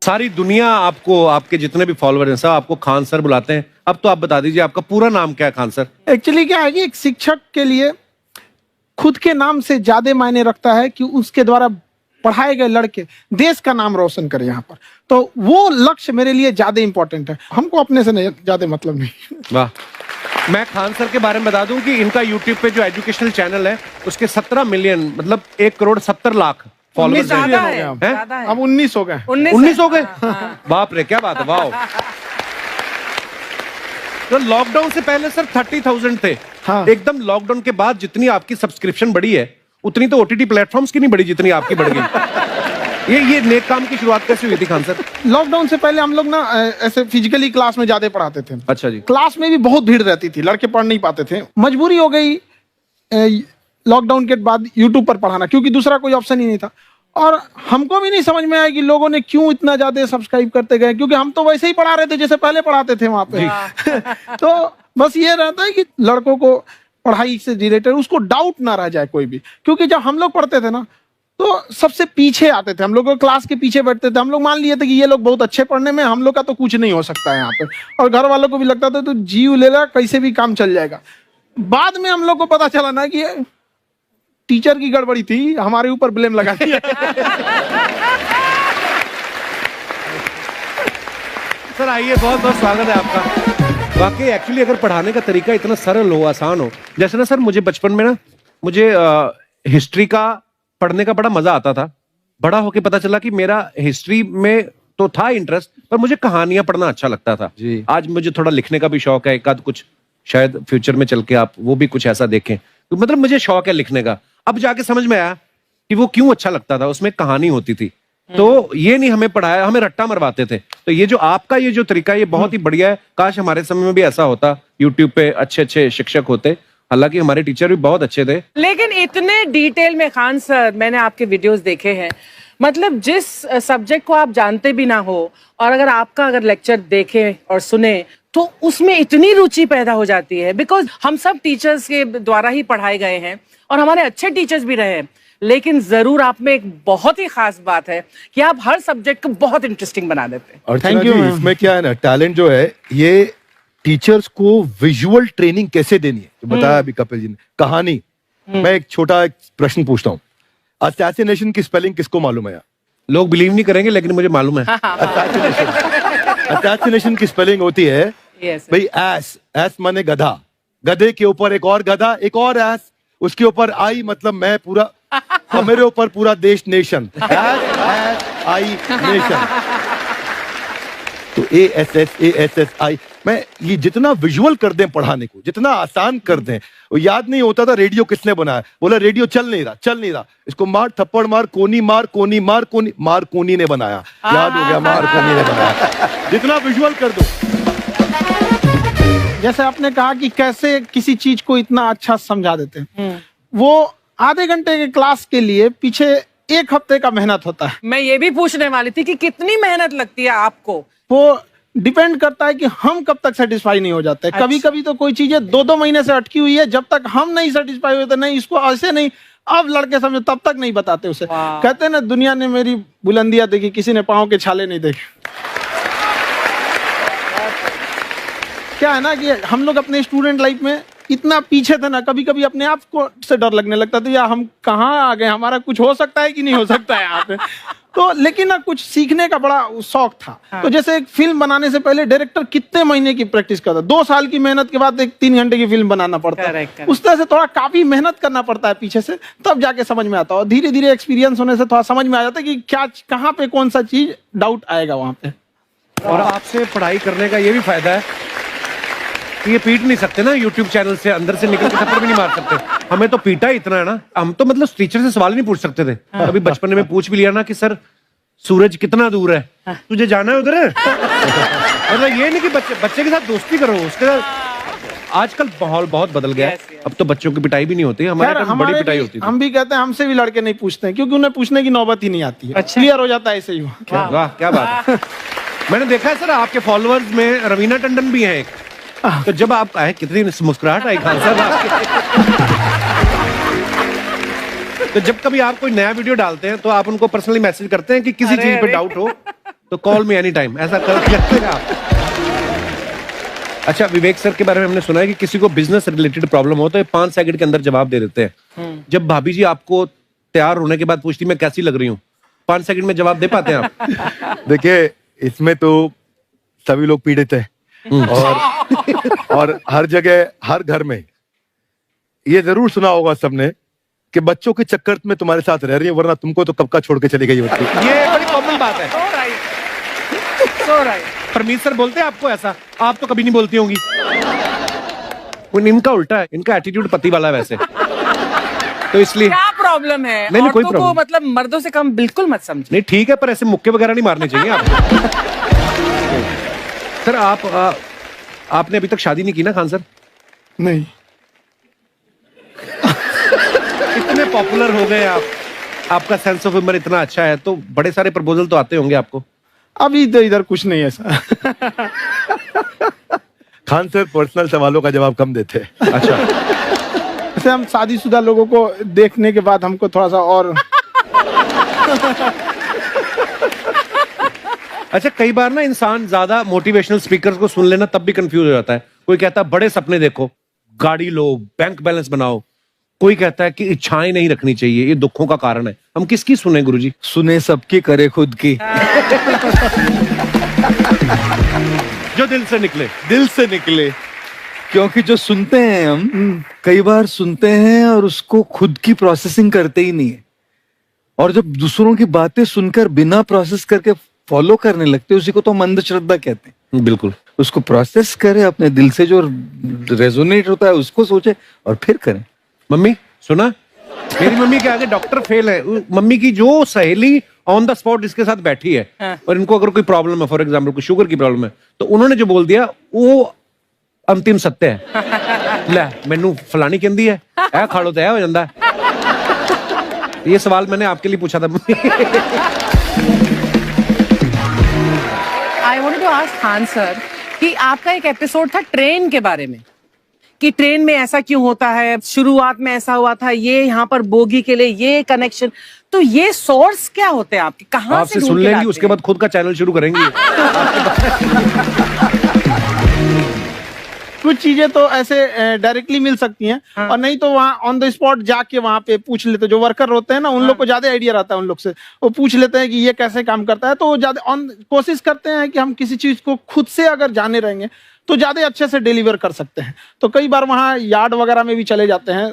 सारी दुनिया आपको, आपके जितने भी फॉलोअर हैं सब आपको खान सर बुलाते हैं। अब तो आप बता दीजिए आपका पूरा नाम क्या है खान सर? एक्चुअली क्या है कि एक शिक्षक के लिए खुद के नाम से ज्यादा मायने रखता है कि उसके द्वारा पढ़ाए गए लड़के देश का नाम रोशन करें यहाँ पर, तो वो लक्ष्य मेरे लिए ज्यादा इंपॉर्टेंट है। हमको अपने से ज्यादा मतलब नहीं। वाह। मैं खान सर के बारे में बता दूं कि इनका यूट्यूब पे जो एजुकेशनल चैनल है उसके 17 मिलियन मतलब 1,70,00,000 फॉलोअर्स हैं। अब 19 हो गए। 19 हो गए। बाप रे, क्या बात है, वाह। तो लॉकडाउन से पहले सर 30,000 थे। हाँ। एकदम लॉकडाउन के बाद जितनी आपकी सब्सक्रिप्शन बढ़ी है उतनी तो ओटीटी प्लेटफॉर्म्स की नहीं बढ़ी जितनी आपकी बढ़ गई। ये नेक काम की शुरुआत कैसे हुई थी खान सर? लॉकडाउन से पहले हम लोग ना ऐसे फिजिकली क्लास में ज्यादा पढ़ाते थे। अच्छा जी। क्लास में भी बहुत भीड़ रहती थी, लड़के पढ़ नहीं पाते थे। मजबूरी हो गई लॉकडाउन के बाद यूट्यूब पर पढ़ाना, क्योंकि दूसरा कोई ऑप्शन ही नहीं था। और हमको भी नहीं समझ में आया कि लोगों ने क्यों इतना ज्यादा सब्सक्राइब करते गए, क्योंकि हम तो वैसे ही पढ़ा रहे थे जैसे पहले पढ़ाते थे वहां पे। तो बस ये रहता है कि लड़कों को पढ़ाई से रिलेटेड उसको डाउट ना रह जाए कोई भी, क्योंकि जब हम लोग पढ़ते थे ना तो सबसे पीछे आते थे, हम लोग क्लास के पीछे बैठते थे। हम लोग मान लिए थे कि ये लोग बहुत अच्छे पढ़ने में, हम लोग का तो कुछ नहीं हो सकता है यहाँ पे। और घर वालों को भी लगता था तो जीव ले ला, कैसे भी काम चल जाएगा। बाद में हम लोग को पता चला ना कि टीचर की गड़बड़ी थी, हमारे ऊपर ब्लेम लगा दिया। सर आइए, बहुत बहुत स्वागत है आपका। वाकई एक्चुअली अगर पढ़ाने का तरीका इतना सरल हो, आसान हो, जैसे ना सर मुझे बचपन में ना मुझे हिस्ट्री का पढ़ने का बड़ा मजा आता था। बड़ा होके पता चला कि मेरा हिस्ट्री में तो था इंटरेस्ट, पर मुझे कहानियां पढ़ना अच्छा लगता था जी। आज मुझे थोड़ा लिखने का भी शौक है, एक आध कुछ शायद फ्यूचर में चल के आप वो भी कुछ ऐसा देखें, तो मतलब मुझे शौक है लिखने का। अब जाके समझ में आया कि वो क्यों अच्छा लगता था, उसमें कहानी होती थी। तो ये नहीं हमें पढ़ाया, हमें रट्टा मरवाते थे। तो ये जो आपका ये जो तरीका है ये बहुत ही बढ़िया है। काश हमारे समय में भी ऐसा होता, यूट्यूब पे अच्छे अच्छे शिक्षक होते। हालांकि हमारे टीचर भी बहुत अच्छे थे। लेकिन इतने डिटेल में खान सर, मैंने आपके वीडियोस देखे हैं, मतलब जिस सब्जेक्ट को आप जानते भी ना हो और अगर लेक्चर देखें और सुने तो उसमें इतनी रुचि पैदा हो जाती है। बिकॉज हम सब टीचर्स के द्वारा ही पढ़ाए गए हैं और हमारे अच्छे टीचर्स भी रहे हैं, लेकिन जरूर आप में एक बहुत ही खास बात है कि आप हर सब्जेक्ट को बहुत इंटरेस्टिंग बना देते हैं। और थैंक यू। इसमें क्या है ना, टैलेंट जो है ये टीचर्स को विजुअल ट्रेनिंग कैसे देनी है, तो बताया अभी कपिल जी ने। कहानी, मैं एक छोटा प्रश्न पूछता हूँ, असैसिनेशन की स्पेलिंग किसको मालूम है यार? लोग बिलीव नहीं करेंगे लेकिन मुझे मालूम है। असैसिनेशन की स्पेलिंग होती है भाई एस माने गधा, गधे के ऊपर एक और गधा, एक और एस, उसके ऊपर आई मतलब मैं पूरा, और मेरे ऊपर पूरा देश नेशन, आई नेशन। तो ASSASSI, मैं ये जितना विजुअल कर दें पढ़ाने को, जितना आसान कर दें। वो याद नहीं होता था रेडियो किसने बनाया, बोला रेडियो चल नहीं रहा, इसको मार थप्पड़ मार, कोनी मार, कोनी मार, कोनी मार, कोनी ने बनाया, याद हो गया, मार कोनी ने बनाया। जितना विजुअल कर दो। जैसे आपने कहा कि कैसे किसी चीज को इतना अच्छा समझा देते हैं, वो आधे घंटे के क्लास के लिए पीछे 1 हफ्ते का मेहनत होता है। मैं ये भी पूछने वाली थी कि कितनी मेहनत लगती है आपको। वो डिपेंड करता है कि हम कब तक सेटिस्फाई नहीं हो जाते। अच्छा। कभी कभी तो कोई चीजें 2-2 महीने से अटकी हुई है, जब तक हम नहीं सेटिस्फाई होते, नहीं इसको ऐसे नहीं, अब लड़के समझे तब तक नहीं बताते उसे। कहते हैं ना, दुनिया ने मेरी बुलंदियां देखी, किसी ने पाँव के छाले नहीं देखे। क्या है ना कि हम लोग अपने स्टूडेंट लाइफ में इतना पीछे थे ना, कभी कभी अपने आप को से डर लगने लगता था, यार हम कहाँ आ गए, हमारा कुछ हो सकता है कि नहीं हो सकता है यहाँ पे। तो लेकिन ना कुछ सीखने का बड़ा शौक था। हाँ। तो जैसे एक फिल्म बनाने से पहले डायरेक्टर कितने महीने की प्रैक्टिस करता, 2 साल की मेहनत के बाद एक 3 घंटे की फिल्म बनाना पड़ता है। उस तरह से थोड़ा काफी मेहनत करना पड़ता है पीछे से, तब जाके समझ में आता है। और धीरे धीरे एक्सपीरियंस होने से थोड़ा समझ में आ जाता है कि क्या, कहाँ पे कौन सा चीज डाउट आएगा वहां पे। और आपसे पढ़ाई करने का ये भी फायदा है, ये पीट नहीं सकते ना यूट्यूब चैनल से, अंदर से निकल के थप्पड़ भी नहीं मार सकते। हमें तो पीटा इतना है ना, हम तो मतलब टीचर से सवाल नहीं पूछ सकते थे। अभी बचपन में पूछ भी लिया ना कि सर सूरज कितना दूर है, तुझे जाना है उधर। मतलब ये नहीं कि बच्चे के साथ दोस्ती करो, उसके साथ। आजकल माहौल बहुत बदल गया है, अब तो बच्चों की पिटाई भी नहीं होती, हमारे टाइम बड़ी पिटाई होती थी। हम भी कहते हैं, हमसे भी लड़के नहीं पूछते हैं, क्योंकि उन्हें पूछने की नौबत ही नहीं आती है। क्लियर हो जाता है ऐसे ही। वाह क्या बात है। मैंने देखा है सर आपके फॉलोअर्स में रवीना टंडन भी है एक, तो जब आप आए कितनी मुस्कुराहट आई खान साहब आपके। तो जब कभी आप कोई नया वीडियो डालते हैं तो आप उनको पर्सनली मैसेज करते हैं कि किसी चीज पे डाउट हो तो कॉल मी एनी टाइम, ऐसा कर सकते हैं आप। अच्छा, विवेक सर के बारे में हमने सुना है कि किसी को बिजनेस रिलेटेड प्रॉब्लम हो तो ये 5 सेकंड के अंदर जवाब दे देते हैं। जब भाभी जी आपको तैयार होने के बाद पूछती मैं कैसी लग रही हूँ, 5 सेकंड में जवाब दे पाते हैं आप? देखिए, इसमें तो सभी लोग पीड़ित हैं और हर जगह, हर घर में ये जरूर सुना होगा सबने कि बच्चों के चक्कर में तुम्हारे साथ रह रही है, वरना तुमको तो कब का छोड़ के चली गई होती। ये बड़ी कॉमन बात है। So right. So right. Parmeet sir बोलते हैं आपको ऐसा? आप तो कभी नहीं बोलती होंगी। इनका उल्टा है, इनका एटीट्यूड पति वाला है वैसे, तो इसलिए। क्या प्रॉब्लम है? नहीं, कोई औरतों को प्रॉब्लम मतलब मर्दों से कम बिल्कुल मत समझिए। नहीं, ठीक है, पर ऐसे मुक्के वगैरह नहीं मारने चाहिए आप। सर आपने अभी तक शादी नहीं की ना खान सर? नहीं। इतने पॉपुलर हो गए आप, आपका सेंस ऑफ ह्यूमर इतना अच्छा है, तो बड़े सारे प्रपोजल तो आते होंगे आपको। अभी तो इधर कुछ नहीं है ऐसा। खान सर पर्सनल सवालों का जवाब कम देते हैं। अच्छा, जैसे हम शादीशुदा लोगों को देखने के बाद हमको थोड़ा सा और अच्छा, कई बार ना इंसान ज्यादा मोटिवेशनल स्पीकर्स को सुन लेना तब भी कंफ्यूज हो जाता है। कोई कहता है बड़े सपने देखो, गाड़ी लो, बैंक बैलेंस बनाओ। कोई कहता है कि इच्छाएं नहीं रखनी चाहिए, ये दुखों का कारण है। हम किसकी सुने गुरुजी? सुने सबकी, करे खुद की। जो दिल से निकले। दिल से निकले, क्योंकि जो सुनते हैं हम कई बार सुनते हैं और उसको खुद की प्रोसेसिंग करते ही नहीं है, और जब दूसरों की बातें सुनकर बिना प्रोसेस करके फॉलो करने लगते हैं, उसी को तो हम अंधश्रद्धा कहते हैं। बिल्कुल। उसको प्रोसेस करे, अपने दिल से जो रेजोनेट होता है उसको सोचे और फिर करें। मम्मी सुना, मेरी मम्मी के आगे डॉक्टर फेल है। मम्मी की जो सहेली ऑन द स्पॉट इसके साथ बैठी है, और इनको अगर कोई प्रॉब्लम है, फॉर एग्जाम्पल कोई शुगर की प्रॉब्लम है, तो उन्होंने जो बोल दिया वो अंतिम सत्य है। ले मैनू फलानी कहती है, ऐ खाड़ो तो ऐ हो जाता है। ये सवाल मैंने आपके लिए पूछा था। I wanted to ask Khan sir कि आपका एक एपिसोड था ट्रेन के बारे में, कि ट्रेन में ऐसा क्यों होता है, शुरुआत में ऐसा हुआ था, ये यहाँ पर बोगी के लिए ये कनेक्शन, तो ये सोर्स क्या होते हैं आपके, कहाँ से आपसे ढूंढ सुन के लेंगी, लाते उसके हैं? बाद खुद का चैनल शुरू करेंगी। कुछ चीजें तो ऐसे डायरेक्टली मिल सकती हैं, और नहीं तो वहाँ ऑन द स्पॉट जाके वहाँ पे पूछ लेते, जो वर्कर होते हैं ना, उन लोग को ज्यादा आइडिया रहता है, उन लोग से वो पूछ लेते हैं कि ये कैसे काम करता है, तो वो ज्यादा कोशिश करते हैं कि हम किसी चीज को खुद से अगर जाने रहेंगे तो ज्यादा अच्छे से डिलीवर कर सकते हैं। तो कई बार वहाँ यार्ड वगैरह में भी चले जाते हैं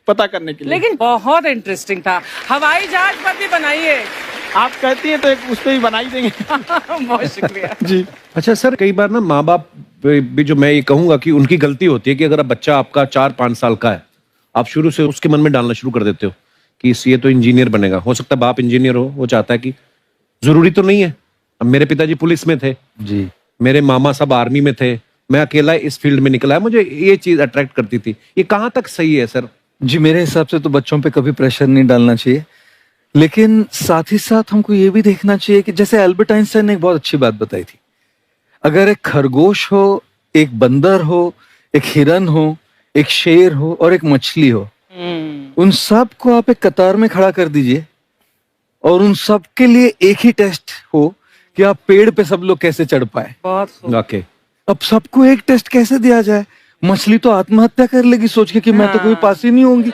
पता करने के लिए। लेकिन बहुत इंटरेस्टिंग था। हवाई जहाज पर भी बनाइए। आप कहती हैं तो एक उस पर भी बना ही देंगे। बहुत शुक्रिया जी। अच्छा सर, कई बार ना माँ बाप भी, जो मैं ये कहूंगा कि उनकी गलती होती है कि अगर अब बच्चा आपका 4-5 साल का है, आप शुरू से उसके मन में डालना शुरू कर देते हो कि ये तो इंजीनियर बनेगा। हो सकता है बाप इंजीनियर हो, वो चाहता है कि जरूरी तो नहीं है। अब मेरे पिताजी पुलिस में थे जी, मेरे मामा सब आर्मी में थे, मैं अकेला इस फील्ड में निकला है, मुझे ये चीज अट्रैक्ट करती थी। ये कहाँ तक सही है सर? जी मेरे हिसाब से तो बच्चों पे कभी प्रेशर नहीं डालना चाहिए, लेकिन साथ ही साथ हमको ये भी देखना चाहिए कि जैसे एल्बर्ट आइंस्टाइन ने एक बहुत अच्छी बात बताई थी, अगर एक खरगोश हो, एक बंदर हो, एक हिरन हो, एक शेर हो और एक मछली हो, उन सब को आप एक कतार में खड़ा कर दीजिए और उन सब के लिए एक ही टेस्ट हो कि आप पेड़ पे सब लोग कैसे चढ़ पाए। बहुत खूब। ओके, अब सबको एक टेस्ट कैसे दिया जाए? मछली तो आत्महत्या कर लेगी सोच के कि मैं तो कोई पास ही नहीं होंगी,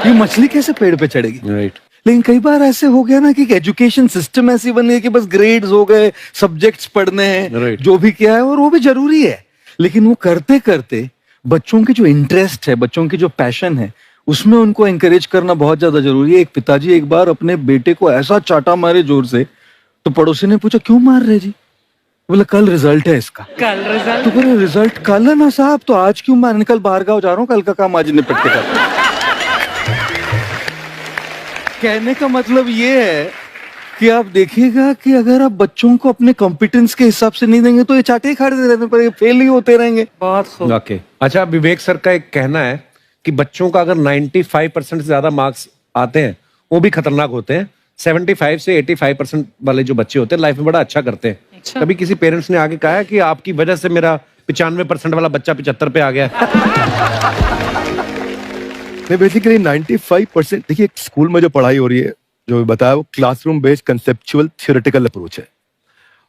ये मछली कैसे पेड़ पे चढ़ेगी? राइट। लेकिन कई बार ऐसे हो गया ना कि एजुकेशन सिस्टम ऐसी बन गई कि बस ग्रेड्स हो गए, सब्जेक्ट्स पढ़ने हैं, Right. जो भी किया है और वो भी जरूरी है, लेकिन वो करते करते बच्चों की जो इंटरेस्ट है, बच्चों की जो पैशन है, उसमें उनको एंकरेज करना बहुत ज्यादा जरूरी है। एक पिताजी एक बार अपने बेटे को ऐसा चाटा मारे जोर से, तो पड़ोसी ने पूछा क्यों मार रहे जी? बोला कल रिजल्ट है इसका। कल रिजल्ट? तो बोले रिजल्ट कल है ना साहब, तो आज क्यों मारने? कल बाहर गाँव जा रहा हूँ, कल का काम आज निपट के करता हूं। कहने का मतलब ये है कि आप देखिएगा कि अगर आप बच्चों को अपने कॉम्पिटेंस के हिसाब से नहीं देंगे तो ये चाटे खा रहने पर ये फेल ही होते रहेंगे। बहुत खूब। ओके। अच्छा, विवेक सर का एक कहना है कि बच्चों का अगर 95% से ज्यादा मार्क्स आते हैं वो भी खतरनाक होते हैं। 75 से 85% वाले जो बच्चे होते हैं लाइफ में बड़ा अच्छा करते हैं। अच्छा। कभी किसी पेरेंट्स ने आगे कहा है कि आपकी वजह से मेरा 95% वाला बच्चा 75 पे आ गया? नहीं, बेसिकली 95%, देखिए स्कूल में जो पढ़ाई हो रही है, जो बताया, वो classroom based conceptual theoretical approach है।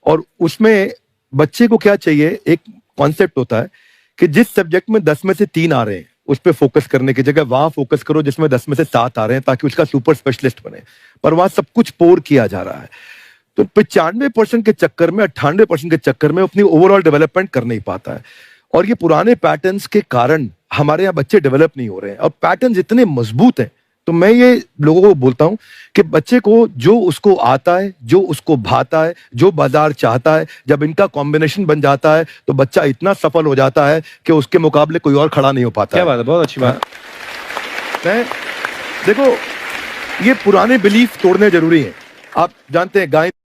और उसमें बच्चे को क्या चाहिए, एक कॉन्सेप्ट होता है कि जिस सब्जेक्ट में 10 में से 3 आ रहे हैं उस पर फोकस करने की जगह वहां फोकस करो जिसमें 10 में से 7 आ रहे हैं, ताकि उसका सुपर स्पेशलिस्ट बने। पर वहां सब कुछ पोर किया जा रहा है, तो 95% के चक्कर में, 98% के चक्कर में अपनी ओवरऑल डेवलपमेंट कर नहीं पाता है। और ये पुराने पैटर्न्स के कारण हमारे यहाँ बच्चे डेवलप नहीं हो रहे हैं। और पैटर्न्स इतने मजबूत हैं, तो मैं ये लोगों को बोलता हूं कि बच्चे को जो उसको आता है, जो उसको भाता है, जो बाजार चाहता है, जब इनका कॉम्बिनेशन बन जाता है तो बच्चा इतना सफल हो जाता है कि उसके मुकाबले कोई और खड़ा नहीं हो पाता। क्या बात है, बहुत अच्छी बात। मैं देखो, ये पुराने बिलीफ तोड़ने जरूरी हैं। आप जानते हैं गाय